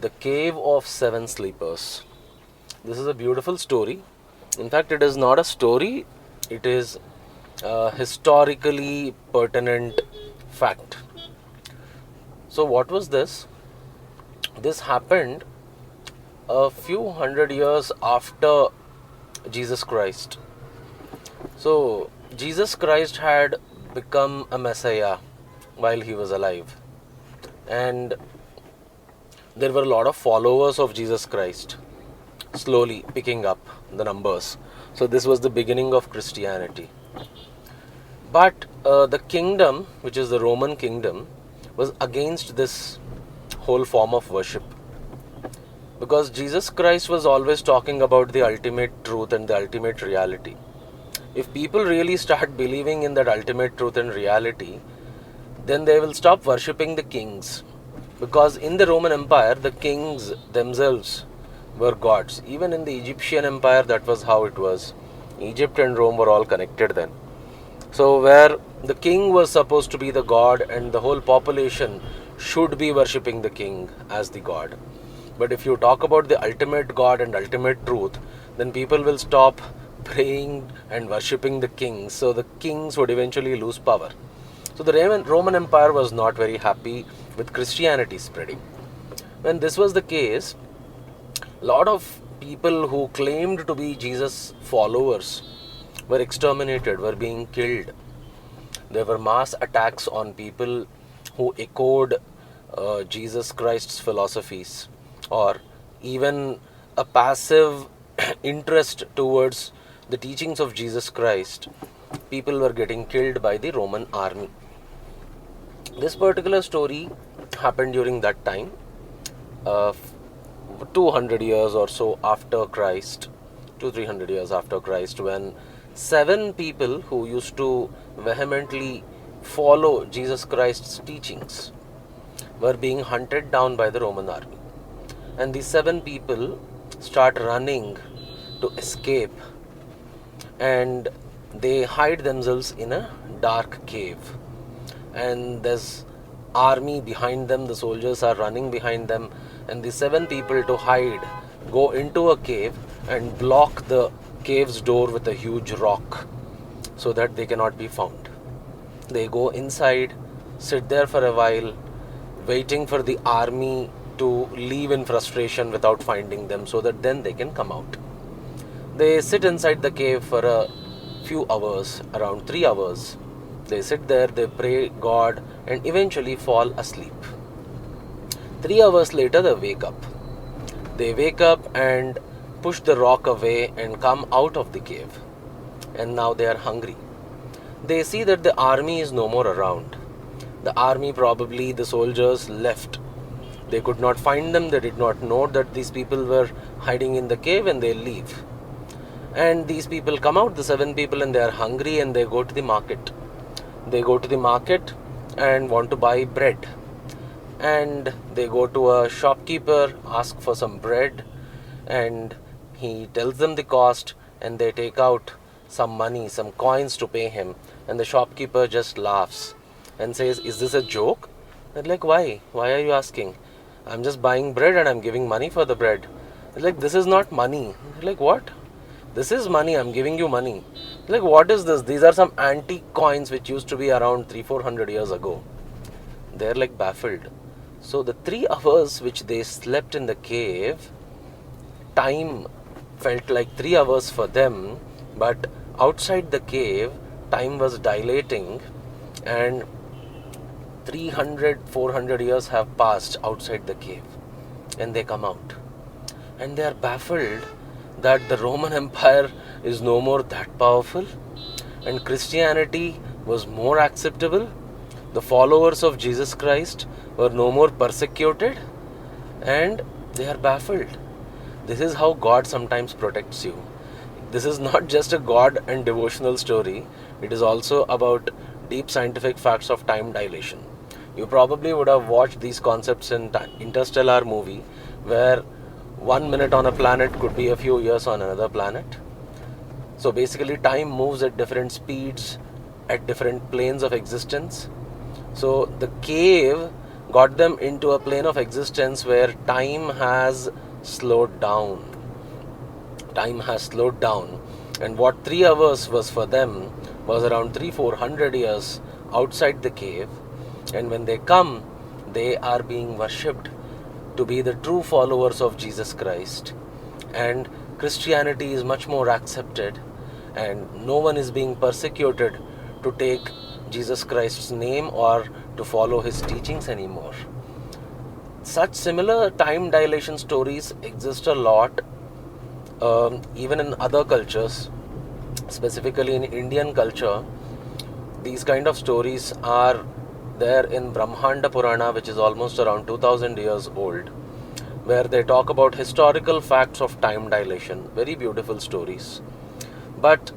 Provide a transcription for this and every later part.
The Cave of Seven Sleepers. This is a beautiful story. In fact, it is not a story, it is a historically pertinent fact. So, what was this? This happened a few hundred years after Jesus Christ. So, Jesus Christ had become a Messiah while he was alive. And there were a lot of followers of Jesus Christ, slowly picking up the numbers. So this was the beginning of Christianity. But the kingdom, which is the Roman kingdom, was against this whole form of worship. Because Jesus Christ was always talking about the ultimate truth and the ultimate reality. If people really start believing in that ultimate truth and reality, then they will stop worshipping the kings. Because in the Roman Empire, the kings themselves were gods. Even in the Egyptian Empire, that was how it was. Egypt and Rome were all connected then. So where the king was supposed to be the god and the whole population should be worshipping the king as the god. But if you talk about the ultimate god and ultimate truth, then people will stop praying and worshipping the kings. So the kings would eventually lose power. So the Roman Empire was not very happy with Christianity spreading. When this was the case, a lot of people who claimed to be Jesus followers were exterminated, were being killed. There were mass attacks on people who echoed Jesus Christ's philosophies, or even a passive interest towards the teachings of Jesus Christ. People were getting killed by the Roman army. This particular story happened during that time, 200 years or so after Christ, 200-300 years after Christ, when 7 people who used to vehemently follow Jesus Christ's teachings were being hunted down by the Roman army. And these 7 people start running to escape, and they hide themselves in a dark cave. And there's army behind them, the soldiers are running behind them, and the 7 people, to hide, go into a cave and block the cave's door with a huge rock so that they cannot be found. They go inside, sit there for a while, waiting for the army to leave in frustration without finding them, so that then they can come out. They sit inside the cave for a few hours, around 3 hours. They sit there, they pray God, and eventually fall asleep. 3 hours later, they wake up. They wake up and push the rock away and come out of the cave. And now they are hungry. They see that the army is no more around. The army, probably the soldiers, left. They could not find them. They did not know that these people were hiding in the cave, and they leave. And these people come out, the 7 people, and they are hungry, and they go to the market. They go to the market and want to buy bread. And they go to a shopkeeper, ask for some bread, and he tells them the cost, and they take out some money, some coins to pay him. And the shopkeeper just laughs and says, "Is this a joke?" They're like, "Why? Why are you asking? I'm just buying bread and I'm giving money for the bread." They're like, "This is not money." They're like, "What? This is money, I'm giving you money." Like, "What is this?" These are some antique coins which used to be around 300-400 years ago. They're like baffled. So the 3 hours which they slept in the cave, time felt like 3 hours for them, but outside the cave, time was dilating, and 300-400 years have passed outside the cave, and they come out. And they are baffled that the Roman Empire is no more that powerful, and Christianity was more acceptable. The followers of Jesus Christ were no more persecuted, and they are baffled. This is how God sometimes protects you. This is not just a God and devotional story, it is also about deep scientific facts of time dilation. You probably would have watched these concepts in Interstellar movie, where 1 minute on a planet could be a few years on another planet. So basically time moves at different speeds, at different planes of existence. So the cave got them into a plane of existence where time has slowed down. Time has slowed down, and what 3 hours was for them was around 300-400 years outside the cave. And when they come, they are being worshipped to be the true followers of Jesus Christ. And Christianity is much more accepted, and no one is being persecuted to take Jesus Christ's name or to follow his teachings anymore. Such similar time dilation stories exist a lot, even in other cultures, specifically in Indian culture. These kind of stories are there in Brahmanda Purana, which is almost around 2000 years old, where they talk about historical facts of time dilation. Very beautiful stories. But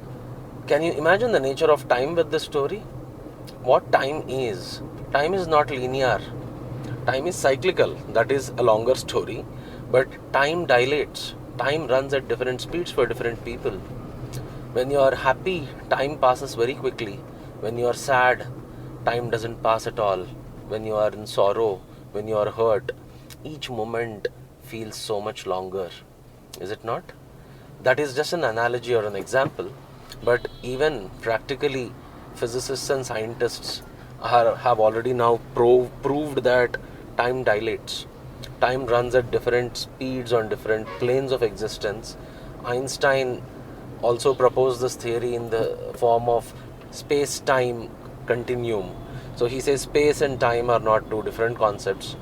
can you imagine the nature of time with this story? What time is? Time is not linear. Time is cyclical. That is a longer story. But time dilates. Time runs at different speeds for different people. When you are happy, time passes very quickly. When you are sad, time doesn't pass at all. When you are in sorrow, when you are hurt, each moment feels so much longer. Is it not? That is just an analogy or an example. But even practically, physicists and scientists have already now proved that time dilates. Time runs at different speeds on different planes of existence. Einstein also proposed this theory in the form of space-time continuum. So he says space and time are not two different concepts.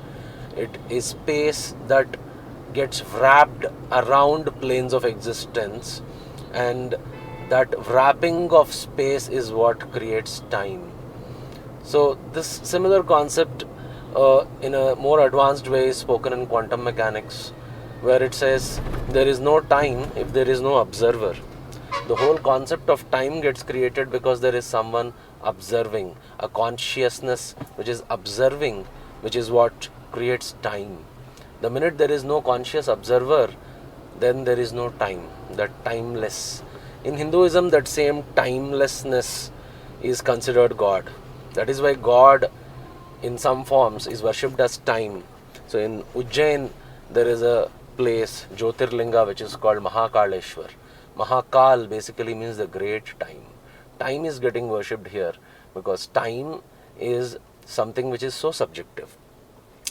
It is space that gets wrapped around planes of existence, and that wrapping of space is what creates time. So this similar concept in a more advanced way is spoken in quantum mechanics, where it says there is no time if there is no observer. The whole concept of time gets created because there is someone observing, a consciousness which is observing, which is what creates time. The minute there is no conscious observer, then there is no time, that timeless. In Hinduism, that same timelessness is considered God. That is why God, in some forms, is worshipped as time. So in Ujjain, there is a place, Jyotirlinga, which is called Mahakaleshwar. Mahakal basically means the great time. Time is getting worshipped here because time is something which is so subjective.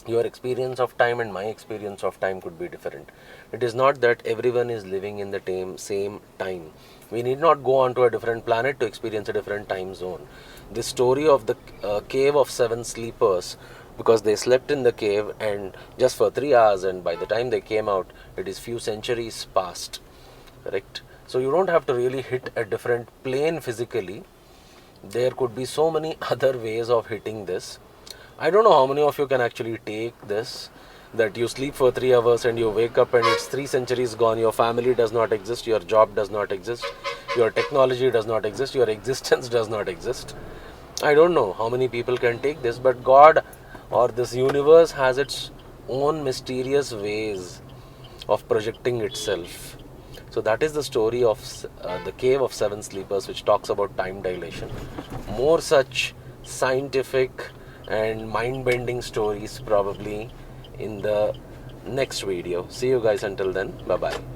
Your experience of time and my experience of time could be different. It is not that everyone is living in the same time. We need not go on to a different planet to experience a different time zone. The story of the cave of 7 sleepers, because they slept in the cave and just for 3 hours, and by the time they came out, it is few centuries past. Correct? So you don't have to really hit a different plane physically. There could be so many other ways of hitting this. I don't know how many of you can actually take this, that you sleep for 3 hours and you wake up and it's 3 centuries gone. Your family does not exist, your job does not exist, your technology does not exist, your existence does not exist. I don't know how many people can take this, but God or this universe has its own mysterious ways of projecting itself. So that is the story of the cave of 7 sleepers, which talks about time dilation. More such scientific and mind-bending stories probably in the next video. See you guys until then. Bye-bye.